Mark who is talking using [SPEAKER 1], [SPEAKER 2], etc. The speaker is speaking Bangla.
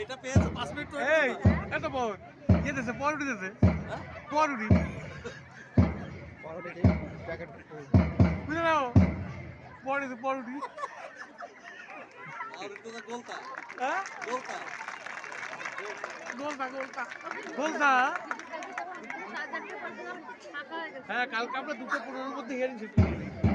[SPEAKER 1] এটা পেয়েছে 5 মিনিট তো এই এত বড় কে দিয়েছে পরোটি দিয়েছে পরোটি পরোটি প্যাকেট বুঝে নাও পরোটি পরোটি আর তো গোলতা হ্যাঁ গোলতা গোলতা গোলতা গোলতা হ্যাঁ কালকে আমরা 2:15 মধ্যে হিয়ারিং শেষ করি